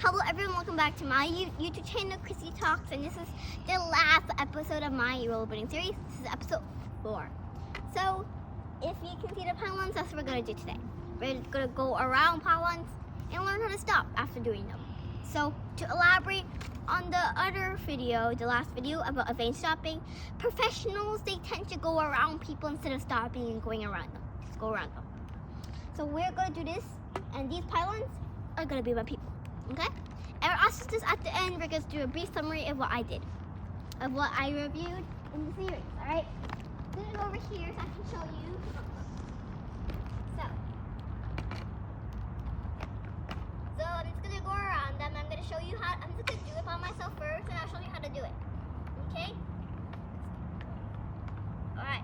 Hello everyone, welcome back to my YouTube channel, Chrissy Talks, and this is the last episode of my rollerblading series. This is episode 4. So, if you can see the pylons, that's what we're going to do today. We're going to go around pylons and learn how to stop after doing them. So, to elaborate on the other video, the last video about advanced stopping, professionals, they tend to go around people instead of stopping and going around them. Just go around them. So we're going to do this, and these pylons are going to be my people. Okay? And also just at the end, we're going to do a brief summary of what I did, of what I reviewed in the series, alright? I'm going to go over here so I can show you. So I'm just going to go around them. I'm going to show you how, I'm just going to do it by myself first, and I'll show you how to do it. Okay? Alright.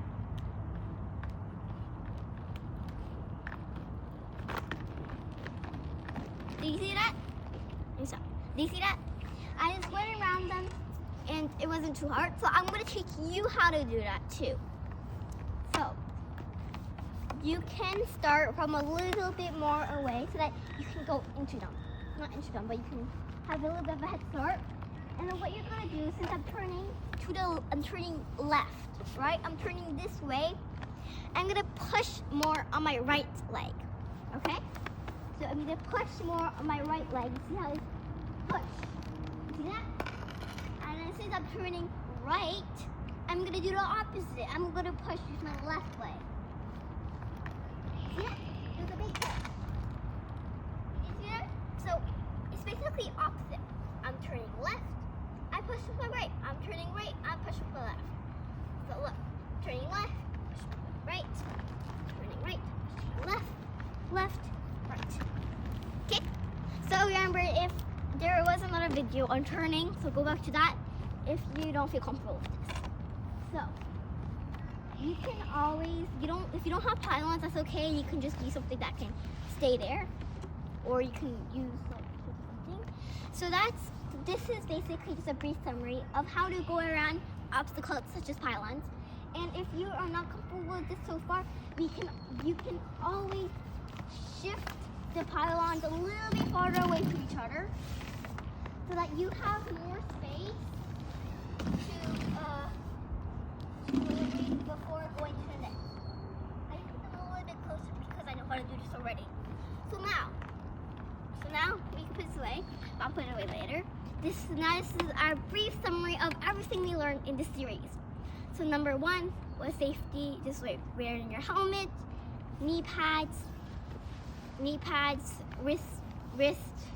Do you see that? Do you see that? I just went around them and it wasn't too hard. So I'm going to teach you how to do that too. So you can start from a little bit more away so that you can go into them. Not into them, but you can have a little bit of a head start. And then what you're going to do, since I'm turning left, right? I'm turning this way. I'm going to push more on my right leg, okay? So I'm going to push more on my right leg. See how it's push? See that? And then since I'm turning right, I'm going to do the opposite. I'm going to push with my left leg. See that? There's a big push. You see that? So it's basically opposite. I'm turning left, I push with my right. I'm turning right, I push with my left. So look, turning left, push with my right, turning right, push with my left, left, right. Okay, so remember, if there was another video on turning, so go back to that if you don't feel comfortable with this. So you can always, if you don't have pylons, that's okay. You can just use something that can stay there, or you can use like something. So this is basically just a brief summary of how to go around obstacles such as pylons. And if you are not comfortable with this so far, you can always shift the pylons a little bit farther away from each other so that you have more space to rollerblade before going to the next. I put them a little bit closer because I know how to do this already. So now we can put this away. I'll put it away later. This is our brief summary of everything we learned in this series. So number 1 was safety, just like wearing your helmet, knee pads, wrist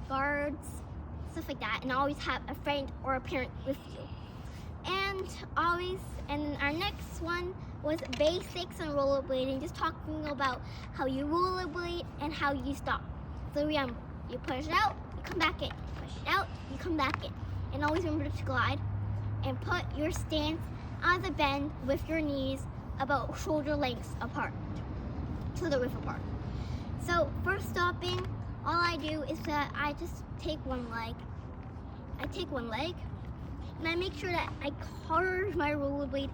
guards, stuff like that, and always have a friend or a parent with you. And our next one was basics on rollerblading, just talking about how you rollerblade and how you stop. So remember, you push it out, you come back in. Push it out, you come back in. And always remember to glide and put your stance on the bend with your knees about shoulder lengths apart, shoulder width apart. So for stopping, all I do is that I just take one leg. And I make sure that I carve my rollerblade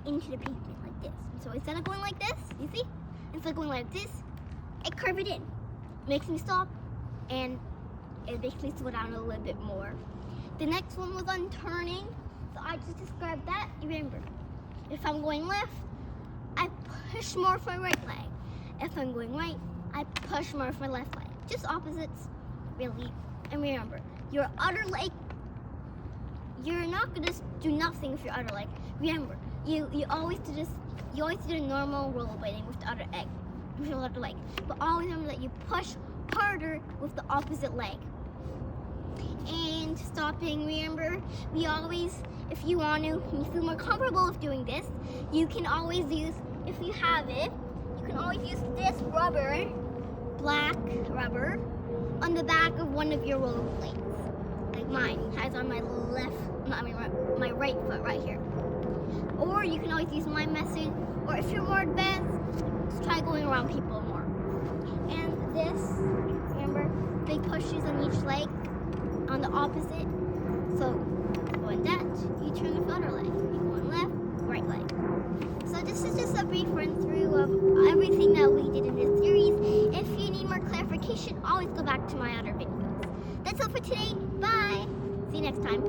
into the pavement like this. So instead of going like this, you see? Instead of going like this, I carve it in. Makes me stop, and it makes me slow down a little bit more. The next one was on turning. So I just described that. Remember, if I'm going left, I push more with my right leg. If I'm going right, I push more with my left leg. Just opposites, really. And remember, your other leg, you're not gonna do nothing with your other leg. Remember, you always do this. You always do the normal rollerblading with the other leg. But always remember that you push harder with the opposite leg. And stopping, remember, we always, if you want to, when you feel more comfortable with doing this, you can always use, if you have it, you can always use this rubber, black rubber, on the back of one of your rollerblades. Like mine has on my my right foot right here. Or you can always use my method, or if you're more advanced, just try going around people more. And this, remember, big pushes on each leg on the opposite. So going that, you turn the other leg. You go on left, right leg. So this is just a brief run through of everything that we did in this series. If you need more clarification, always go back to my other videos. That's that's all for today. Bye. See you next time.